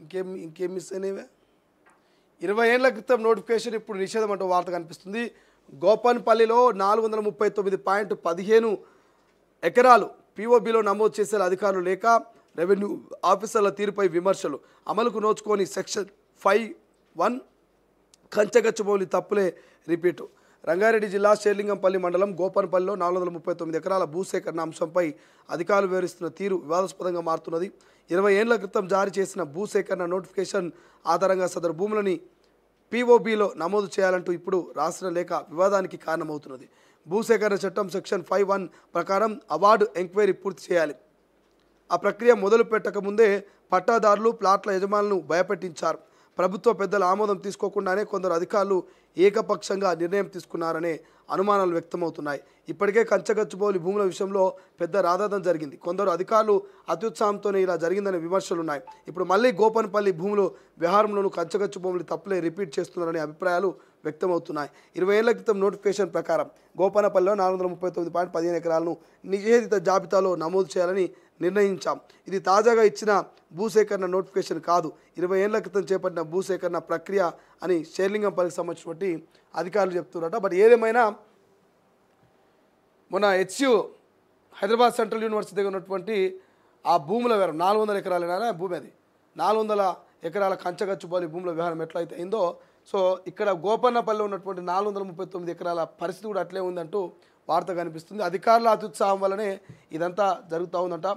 ఇంకేం మిస్ అయినవే 20 ఏళ్ల క్రితం నోటిఫికేషన్ ఇప్పుడు నిషేధం అంటూ వార్త కనిపిస్తుంది. గోపన్పల్లిలో 439.15 ఎకరాలు పీఓబీలో నమోదు చేసే అధికారులు లేక రెవెన్యూ ఆఫీసర్ల తీరుపై విమర్శలు. అమలుకు నోచుకొని సెక్షన్ 5(1) కంచగచ్చబౌలి తప్పులే రిపీటు. రంగారెడ్డి జిల్లా షేర్లింగంపల్లి మండలం గోపన్పల్లిలో 439 ఎకరాల భూసేకరణ అంశంపై అధికారులు వివరిస్తున్న తీరు వివాదాస్పదంగా మారుతున్నది. 20 ఏళ్ల క్రితం జారీ చేసిన భూసేకరణ నోటిఫికేషన్ ఆధారంగా సదరు భూములని పీఓబీలో నమోదు చేయాలంటూ ఇప్పుడు రాసిన లేఖ వివాదానికి కారణమవుతున్నది. భూసేకరణ చట్టం సెక్షన్ 5(1) ప్రకారం అవార్డు ఎంక్వైరీ పూర్తి చేయాలి. ఆ ప్రక్రియ మొదలు పెట్టకముందే పట్టాదారులు ప్లాట్ల యజమానులను భయపెట్టించారు. ప్రభుత్వ పెద్దల ఆమోదం తీసుకోకుండానే కొందరు అధికారులు ఏకపక్షంగా నిర్ణయం తీసుకున్నారనే అనుమానాలు వ్యక్తమవుతున్నాయి. ఇప్పటికే కంచగచ్చుబౌలి భూముల విషయంలో పెద్ద రాదాదం జరిగింది. కొందరు అధికారులు అత్యుత్సాహంతోనే ఇలా జరిగిందనే విమర్శలున్నాయి. ఇప్పుడు మళ్ళీ గోపన్పల్లి భూములు వ్యవహారంలోనూ కంచగచ్చుబౌలి తప్పులే రిపీట్ చేస్తున్నారనే అభిప్రాయాలు వ్యక్తమవుతున్నాయి. 20 ఏళ్ల క్రితం నోటిఫికేషన్ ప్రకారం గోపన్పల్లిలో 439.15 ఎకరాలను నిషేధిత జాబితాలో నమోదు చేయాలని నిర్ణయించాం. ఇది తాజాగా ఇచ్చిన భూసేకరణ నోటిఫికేషన్ కాదు, 20 ఏళ్ల క్రితం చేపట్టిన భూసేకరణ ప్రక్రియ అని షేర్లింగంపల్లికి సంబంధించినటువంటి అధికారులు చెప్తున్నారట. బట్ ఏదేమైనా మొన్న హెచ్యు హైదరాబాద్ సెంట్రల్ యూనివర్సిటీ దగ్గర ఉన్నటువంటి ఆ భూముల వ్యవహారం 400 ఎకరాలైనా భూమి, అది 400 ఎకరాల కంచగచ్చుబౌలి భూముల వ్యవహారం ఎట్లయితే అయిందో, సో ఇక్కడ గోపన్నపల్లిలో ఉన్నటువంటి 439 ఎకరాల పరిస్థితి కూడా అట్లే ఉందంటూ వార్త కనిపిస్తుంది. అధికారుల అత్యుత్సాహం వల్లనే ఇదంతా జరుగుతూ ఉందంట.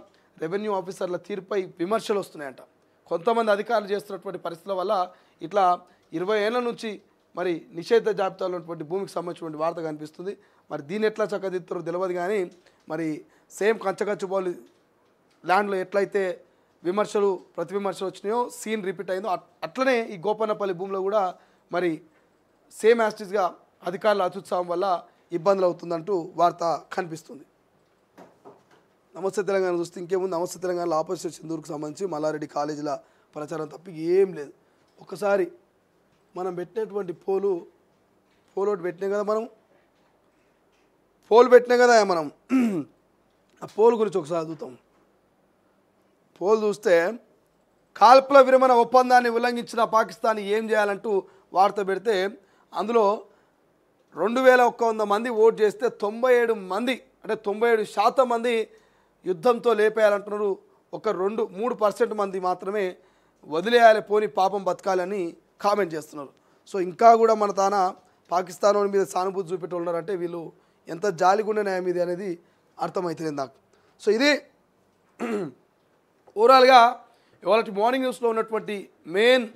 రెవెన్యూ ఆఫీసర్ల తీరుపై విమర్శలు వస్తున్నాయంట. కొంతమంది అధికారులు చేస్తున్నటువంటి పరిస్థితుల వల్ల ఇట్లా 20 ఏళ్ల నుంచి మరి నిషేధ జాబితాలో ఉన్నటువంటి భూమికి సంబంధించినటువంటి వార్త కనిపిస్తుంది. మరి దీన్ని ఎట్లా చక్కదిద్దుతారో తెలియదు, కానీ మరి సేమ్ కంచగచ్చుబౌలి ల్యాండ్లో ఎట్లయితే విమర్శలు ప్రతి విమర్శలు వచ్చినాయో సీన్ రిపీట్ అయిందో అట్లనే ఈ గోపన్నపల్లి భూమిలో కూడా మరి సేమ్ యాస్టిస్గా అధికారుల అత్యుత్సాహం వల్ల ఇబ్బందులు అవుతుందంటూ వార్త కనిపిస్తుంది. నమస్తే తెలంగాణ చూస్తే ఇంకేముంది, నమస్తే తెలంగాణలో ఆపోజిట్ సింధూరుకు సంబంధించి మల్లారెడ్డి కాలేజీల ప్రచారం తప్ప ఏం లేదు. ఒకసారి మనం పెట్టినటువంటి పోలు ఒకటి పెట్టినాం కదా, పోలు పెట్టినాం కదా మనం, ఆ పోలు గురించి ఒకసారి చదువుతాం. పోలు చూస్తే కాల్పుల విరమణ ఒప్పందాన్ని ఉల్లంఘించిన పాకిస్తాన్ ఏం చేయాలంటూ వార్త పెడితే అందులో 2100 మంది ఓటు చేస్తే 97 మంది అంటే 97% మంది యుద్ధంతో లేపేయాలంటున్నారు. ఒక 2-3% మంది మాత్రమే వదిలేయాలి, పోని పాపం బతకాలని కామెంట్ చేస్తున్నారు. సో ఇంకా కూడా మన తాన పాకిస్తాన్ మీద సానుభూతి చూపెట్టి ఉన్నారంటే వీళ్ళు ఎంత జాలిగుండే న్యాయం ఇది అనేది అర్థమవుతుంది నాకు. సో ఇది ఓవరాల్గా ఇవాళ మార్నింగ్ న్యూస్లో ఉన్నటువంటి మెయిన్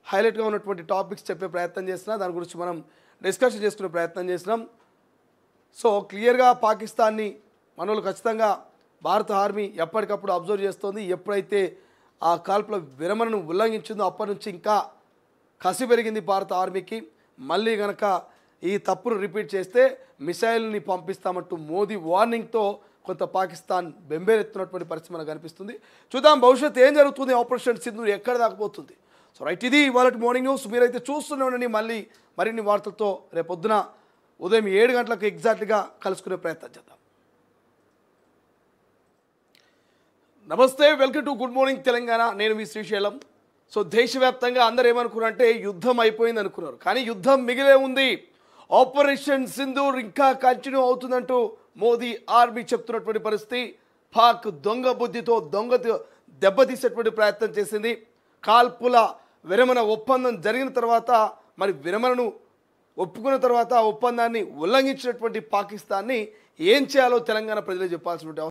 హైలైట్గా ఉన్నటువంటి టాపిక్స్ చెప్పే ప్రయత్నం చేసినా, దాని గురించి మనం డిస్కషన్ చేసుకునే ప్రయత్నం చేసినాం. సో క్లియర్గా పాకిస్తాన్ని మనోళ్ళు ఖచ్చితంగా భారత ఆర్మీ ఎప్పటికప్పుడు అబ్జర్వ్ చేస్తోంది. ఎప్పుడైతే ఆ కాల్పుల విరమణను ఉల్లంఘించిందో అప్పటి నుంచి ఇంకా కసి పెరిగింది భారత ఆర్మీకి. మళ్ళీ కనుక ఈ తప్పును రిపీట్ చేస్తే మిసైల్ని పంపిస్తామంటూ మోదీ వార్నింగ్తో కొంత పాకిస్తాన్ బెంబేలెత్తున్నటువంటి పరిస్థితి మనకు కనిపిస్తుంది. చూద్దాం భవిష్యత్తు ఏం జరుగుతుంది, ఆపరేషన్ సింధూర్ ఎక్కడ దాకపోతుంది. సో రైట్, ఇది ఇవాళ మార్నింగ్ న్యూస్. మీరైతే చూస్తూనే ఉండండి. మళ్ళీ మరిన్ని వార్తలతో రేపొద్దున ఉదయం 7 గంటలకు ఎగ్జాక్ట్గా కలుసుకునే ప్రయత్నం చేద్దాం. నమస్తే, welcome to good morning Telangana. నేను మీ శ్రీశైలం. సో దేశవ్యాప్తంగా అందరూ ఏమనుకున్నారంటే యుద్ధం అయిపోయింది అనుకున్నారు, కానీ యుద్ధం మిగిలే ఉంది. ఆపరేషన్ సింధూర్ ఇంకా కంటిన్యూ అవుతుందంటూ మోదీ ఆర్మీ చెప్తున్నటువంటి పరిస్థితి. పాక్ దొంగ బుద్ధితో దెబ్బతీసేటువంటి ప్రయత్నం చేసింది. కాల్పుల విరమణ ఒప్పందం జరిగిన తర్వాత మరి విరమణను ఒప్పుకున్న తర్వాత ఒప్పందాన్ని ఉల్లంఘించినటువంటి పాకిస్తాన్ని ఏం చేయాలో తెలంగాణ ప్రజలు చెప్పాల్సినటువంటి